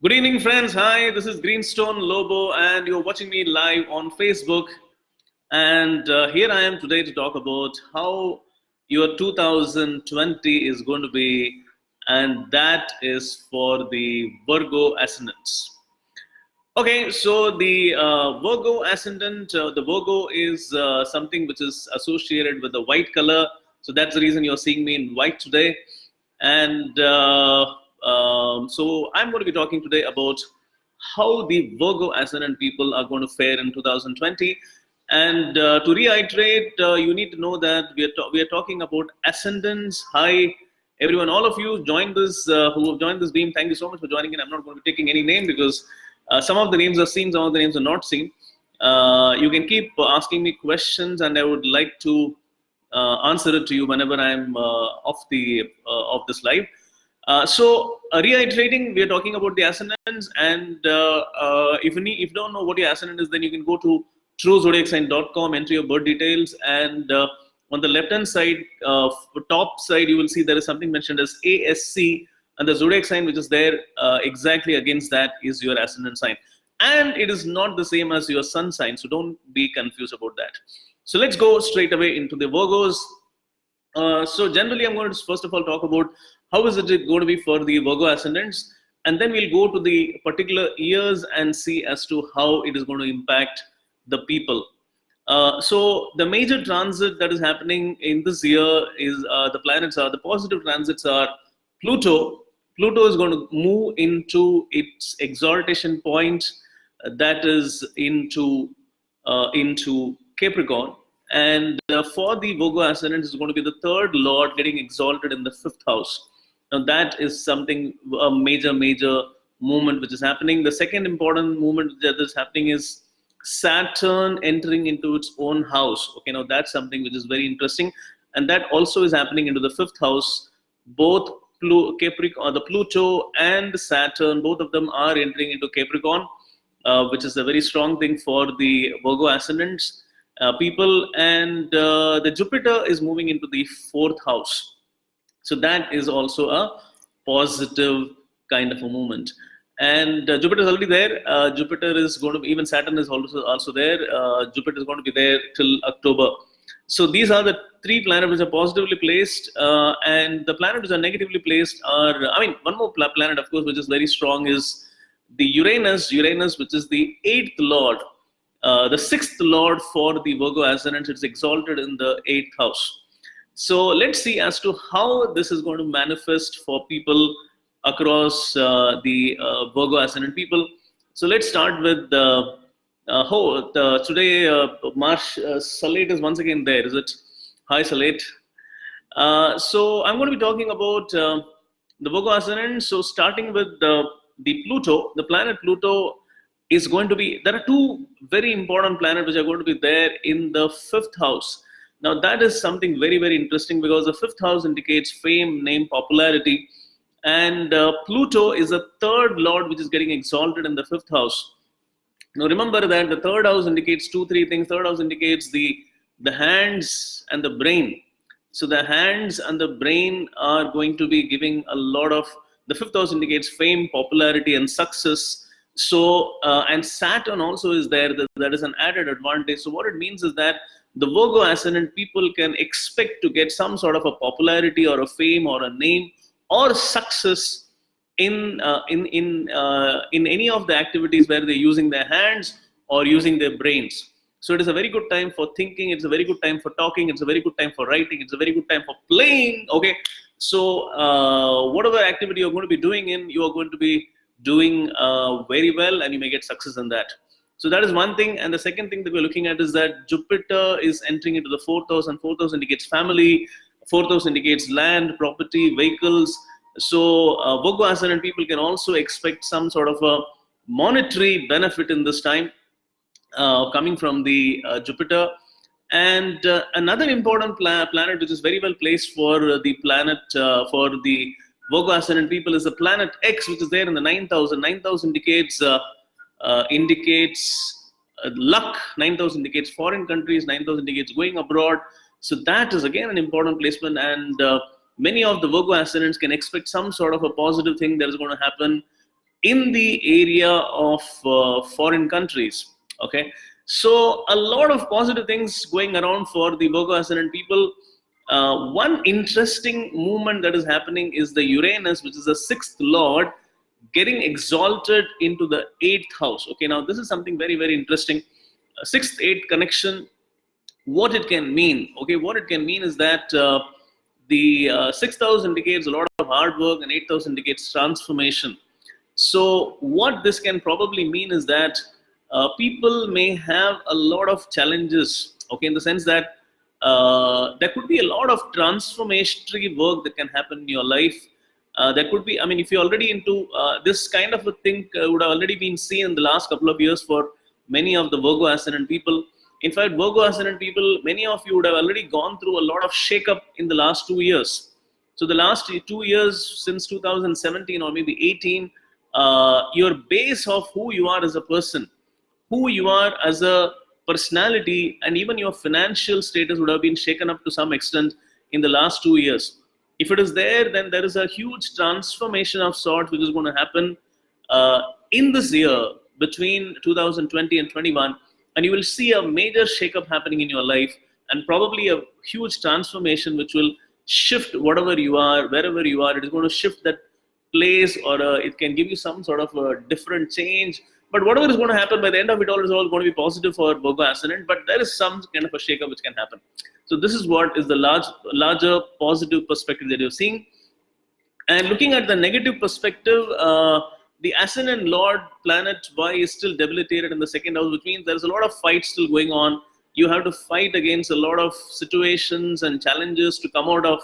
Good evening, friends. Hi, this is Greenstone Lobo, and you're watching me live on Facebook. And here I am today to talk about how your 2020 is going to be, and that is for the Virgo Ascendants. Okay, so the Virgo Ascendant, the Virgo is something which is associated with the white color. So that's the reason you're seeing me in white today. And so I'm going to be talking today about how the Virgo Ascendant people are going to fare in 2020. And to reiterate, you need to know that we are talking about ascendants. Hi, everyone, all of you joined this who have joined this beam. Thank you so much for joining in. I'm not going to be taking any name because some of the names are seen, some of the names are not seen. You can keep asking me questions, and I would like to answer it to you whenever I'm off this live. Reiterating, we are talking about the ascendants, and if you don't know what your ascendant is, then you can go to truezodiacsign.com, enter your birth details, and on the left hand side, top side, you will see there is something mentioned as ASC, and the zodiac sign which is there exactly against that is your ascendant sign, and it is not the same as your sun sign, so don't be confused about that. So let's go straight away into the Virgos. So generally I'm going to first of all talk about how is it going to be for the Virgo ascendants, and then we'll go to the particular years and see as to how it is going to impact the people. So the major transit that is happening in this year is the positive transits are Pluto. Pluto is going to move into its exaltation point, that is into Capricorn, and for the Virgo ascendant is going to be the third lord getting exalted in the fifth house. Now that is something, a major movement which is happening. The second important movement that is happening is Saturn entering into its own house. Okay, now that's something which is very interesting, and that also is happening into the fifth house. Both Capricorn, the Pluto and Saturn, both of them are entering into Capricorn, which is a very strong thing for the Virgo ascendants people, and the Jupiter is moving into the fourth house. So that is also a positive kind of a movement. And Jupiter is already there. Jupiter is going to be, even Saturn is also there. Jupiter is going to be there till October. So these are the three planets which are positively placed, and the planets which are negatively placed are, one more planet, of course, which is very strong is the Uranus, which is the eighth lord, the sixth lord for the Virgo ascendant. It's exalted in the eighth house. So let's see as to how this is going to manifest for people across the Virgo ascendant people. So let's start with today Marsh Salate is once again there, is it? Hi Salate. So I'm going to be talking about the Virgo ascendant. So starting with the Pluto, the planet Pluto is going to be, there are two very important planets which are going to be there in the fifth house. Now that is something very interesting, because the fifth house indicates fame, name, popularity, and Pluto is the third lord which is getting exalted in the fifth house. Now remember that the third house indicates three things. Third house indicates the hands and the brain. So the hands and the brain are going to be giving a lot of, the fifth house indicates fame, popularity, and success. So and Saturn also is there. That is an added advantage. So what it means is that the Virgo ascendant people can expect to get some sort of a popularity or a fame or a name or success in any of the activities where they're using their hands or using their brains. So it is a very good time for thinking. It's a very good time for talking. It's a very good time for writing. It's a very good time for playing. Okay, so whatever activity you're going to be doing you are going to be doing very well, and you may get success in that. So that is one thing. And the second thing that we're looking at is that Jupiter is entering into the fourth house, and fourth house indicates family. Fourth house indicates land, property, vehicles. So Virgo ascendant people can also expect some sort of a monetary benefit in this time coming from the Jupiter. And another important planet which is very well placed for the planet for the Virgo ascendant people is the planet X, which is there in the 9th house. 9th house indicates luck. 9th house indicates foreign countries. 9th house indicates going abroad. So that is again an important placement, and many of the Virgo ascendants can expect some sort of a positive thing that is going to happen in the area of foreign countries. Okay, so a lot of positive things going around for the Virgo Ascendant people. One interesting movement that is happening is the Uranus, which is the sixth lord, getting exalted into the eighth house. Okay, now this is something very, very interesting. Sixth, eighth connection, what it can mean. Okay, what it can mean is that the sixth house indicates a lot of hard work, and eighth house indicates transformation. So what this can probably mean is that people may have a lot of challenges. Okay, in the sense that there could be a lot of transformationary work that can happen in your life. There could be, I mean, if you're already into this kind of a thing, would have already been seen in the last couple of years for many of the Virgo Ascendant people. In fact, Virgo Ascendant people, many of you would have already gone through a lot of shake-up in the last 2 years. So the last 2 years, since 2017 or maybe 18, your base of who you are as a person, who you are as a personality, and even your financial status would have been shaken up to some extent in the last 2 years. If it is there, then there is a huge transformation of sorts which is going to happen in this year between 2020 and 21, and you will see a major shakeup happening in your life, and probably a huge transformation which will shift whatever you are, wherever you are. It is going to shift that place, or it can give you some sort of a different change. But whatever is going to happen, by the end of it all, is all going to be positive for Virgo Ascendant. But there is some kind of a shakeup which can happen. So this is what is the larger positive perspective that you're seeing. And looking at the negative perspective, the Ascendant Lord planet Y is still debilitated in the second house, which means there's a lot of fights still going on. You have to fight against a lot of situations and challenges to come out of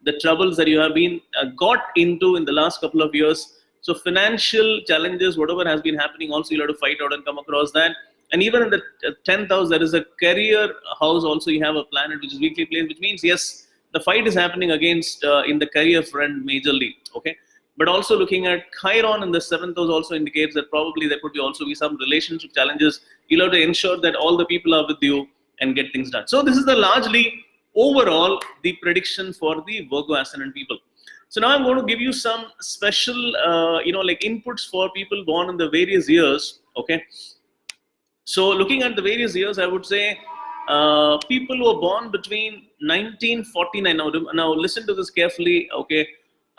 the troubles that you have been got into in the last couple of years. So financial challenges, whatever has been happening, also you'll have to fight out and come across that. And even in the 10th house, there is a career house also. You have a planet which is weakly placed, which means, yes, the fight is happening against in the career front majorly. Okay, but also looking at Chiron in the 7th house also indicates that probably there could be also be some relationship challenges. You'll have to ensure that all the people are with you and get things done. So this is the largely overall the prediction for the Virgo Ascendant people. So now I'm going to give you some special, like inputs for people born in the various years. Okay. So looking at the various years, I would say people who are born between 1949. Now listen to this carefully. Okay.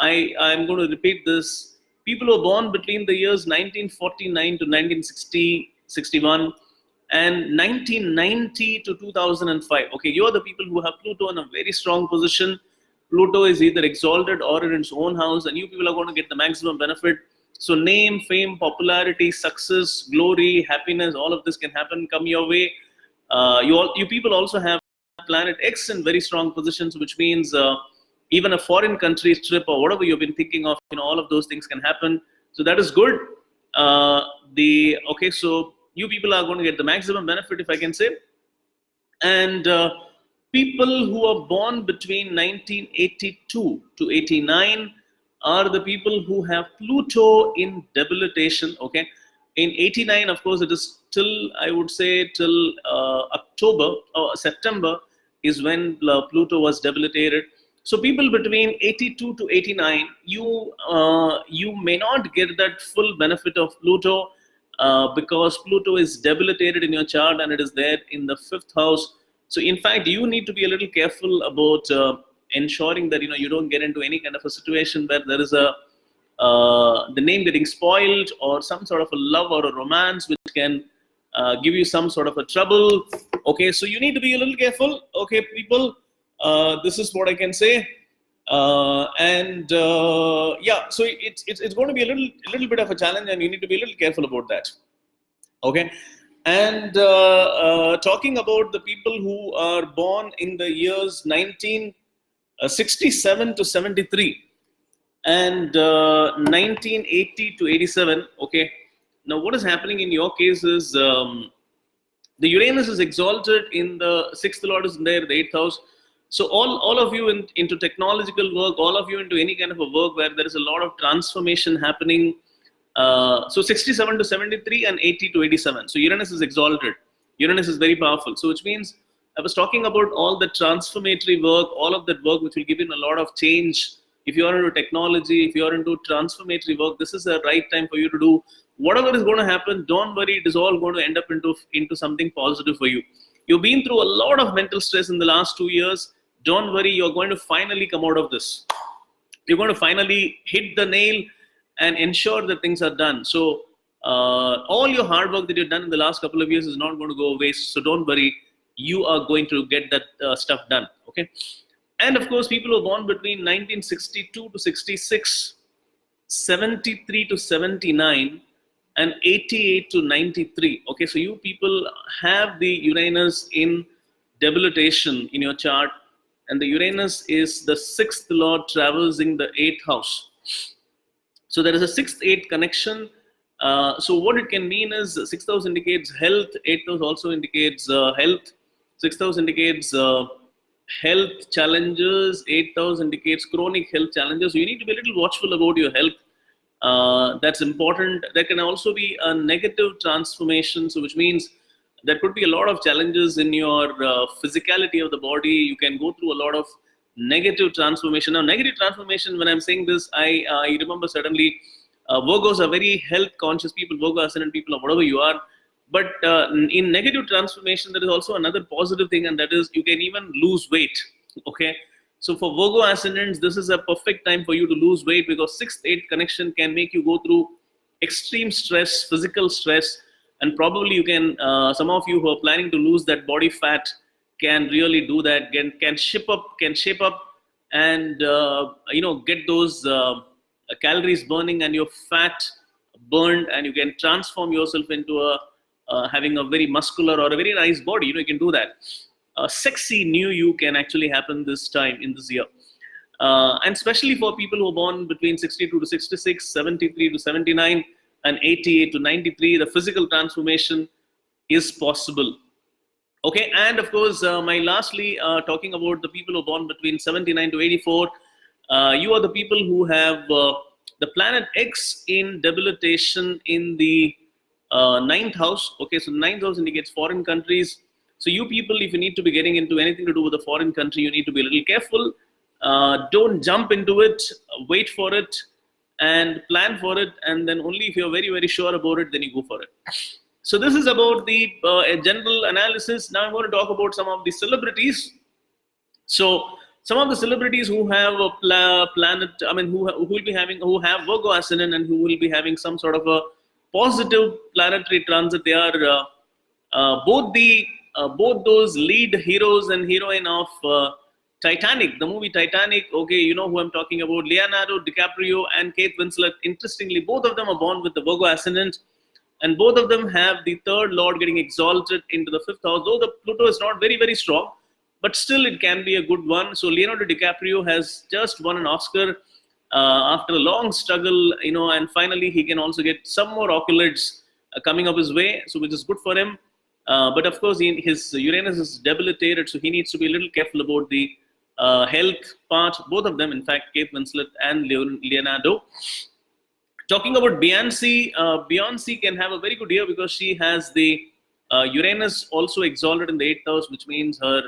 I'm going to repeat this. People who are born between the years 1949 to 1960, 61, and 1990 to 2005. Okay. You are the people who have Pluto in a very strong position. Pluto is either exalted or in its own house, and you people are going to get the maximum benefit. So name, fame, popularity, success, glory, happiness, all of this can happen, come your way. You people also have planet X in very strong positions, which means even a foreign country trip or whatever you've been thinking of, all of those things can happen. So that is good. So you people are going to get the maximum benefit, if I can say. And people who are born between 1982 to 89 are the people who have Pluto in debilitation. Okay, in 89, of course, it is till, I would say, till October or September is when Pluto was debilitated. So people between 82 to 89, you may not get that full benefit of Pluto because Pluto is debilitated in your chart and it is there in the 5th house. So in fact, you need to be a little careful about ensuring that you don't get into any kind of a situation where there is the name getting spoiled, or some sort of a love or a romance which can give you some sort of a trouble. Okay, so you need to be a little careful. Okay, people, this is what I can say. So it's going to be a little bit of a challenge, and you need to be a little careful about that. Okay. And talking about the people who are born in the years 1967 to 73 and 1980 to 87. Okay, now what is happening in your case is the Uranus is exalted in the 6th lord is there, the 8th house. So all of you into technological work, all of you into any kind of a work where there is a lot of transformation happening. So 67 to 73 and 80 to 87. So Uranus is exalted. Uranus is very powerful. So which means I was talking about all the transformatory work, all of that work which will give you a lot of change if you are into technology, if you are into transformatory work, this is the right time for you to do whatever is going to happen. Don't worry, it is all going to end up into something positive for you. You've been through a lot of mental stress in the last 2 years. Don't worry, you're going to finally come out of this. You're going to finally hit the nail and ensure that things are done. So all your hard work that you've done in the last couple of years is not going to go waste. So don't worry, you are going to get that stuff done. Okay. And of course, people who are born between 1962 to 66, 73 to 79, and 88 to 93. Okay, so you people have the Uranus in debilitation in your chart, and the Uranus is the sixth lord traversing the eighth house. So there is a 6th-8 connection. So what it can mean is 6th house indicates health, 8th house also indicates health, 6th house indicates health challenges, 8th house indicates chronic health challenges. So you need to be a little watchful about your health. That's important. There can also be a negative transformation, so which means there could be a lot of challenges in your physicality of the body. You can go through a lot of negative transformation. Now, negative transformation, when I'm saying this, I remember suddenly Virgos are very health conscious people, Virgo Ascendant people, or whatever you are. But in negative transformation, there is also another positive thing, and that is you can even lose weight. Okay. So for Virgo Ascendants, this is a perfect time for you to lose weight, because 6th-8 connection can make you go through extreme stress, physical stress, and probably you can, some of you who are planning to lose that body fat can really do that, can shape up and, get those calories burning and your fat burned, and you can transform yourself into having a very muscular or a very nice body. You can do that. A sexy new you can actually happen this time in this year. And especially for people who are born between 62 to 66, 73 to 79, and 88 to 93, the physical transformation is possible. Okay, and of course, lastly, talking about the people who are born between 79 to 84, you are the people who have the planet X in debilitation in the 9th house. Okay, so 9th house indicates foreign countries. So you people, if you need to be getting into anything to do with a foreign country, you need to be a little careful. Don't jump into it, wait for it and plan for it. And then only if you're very, very sure about it, then you go for it. So this is about the general analysis. Now I'm going to talk about some of the celebrities. So some of the celebrities who have a planet, who have Virgo Ascendant and who will be having some sort of a positive planetary transit. They are both those lead heroes and heroine of Titanic, the movie Titanic. Okay, you know who I'm talking about. Leonardo DiCaprio and Kate Winslet. Interestingly, both of them are born with the Virgo Ascendant, and both of them have the 3rd lord getting exalted into the 5th house. Though the Pluto is not very, very strong, but still it can be a good one. So Leonardo DiCaprio has just won an Oscar after a long struggle, and finally he can also get some more accolades coming up his way, so which is good for him. But of course, his Uranus is debilitated, so he needs to be a little careful about the health part. Both of them, in fact, Kate Winslet and Leonardo. Talking about Beyonce, Beyonce can have a very good year because she has the Uranus also exalted in the 8th house, which means her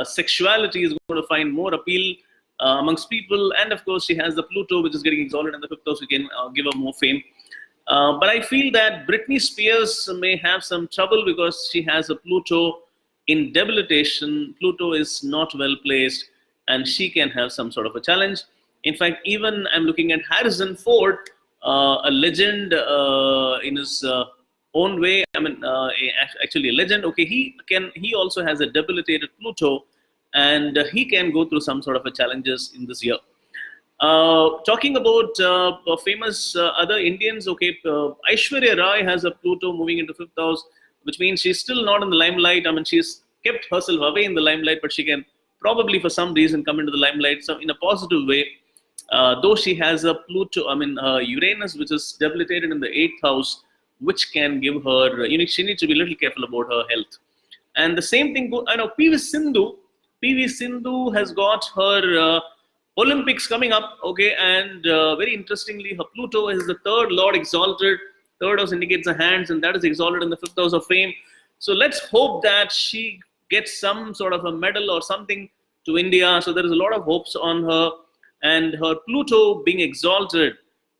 sexuality is going to find more appeal amongst people. And of course, she has the Pluto, which is getting exalted in the 5th house, which can give her more fame. But I feel that Britney Spears may have some trouble because she has a Pluto in debilitation. Pluto is not well placed, and she can have some sort of a challenge. In fact, even I'm looking at Harrison Ford, a legend in his own way. Actually a legend. Okay, he also has a debilitated Pluto, and he can go through some sort of a challenges in this year. Talking about famous other Indians, okay, Aishwarya Rai has a Pluto moving into 5th house, which means she's still not in the limelight. She's kept herself away in the limelight, but she can probably for some reason come into the limelight in a positive way. Though she has a Pluto, Uranus, which is debilitated in the 8th house, which can give her, she needs to be a little careful about her health. And the same thing, I know PV Sindhu has got her Olympics coming up, okay, and very interestingly, her Pluto is the 3rd lord exalted. 3rd house indicates the hands, and that is exalted in the 5th house of fame. So let's hope that she gets some sort of a medal or something to India. So there is a lot of hopes on her. and her Pluto being exalted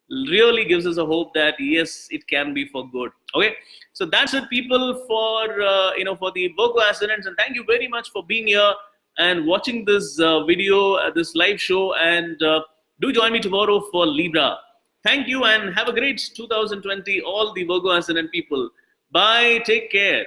really gives us a hope that yes, it can be for good. Okay, so that's it, people, for for the Virgo ascendants, and thank you very much for being here and watching this video, this live show, and do join me tomorrow for Libra. Thank you and have a great 2020, all the Virgo ascendant people. Bye, take care.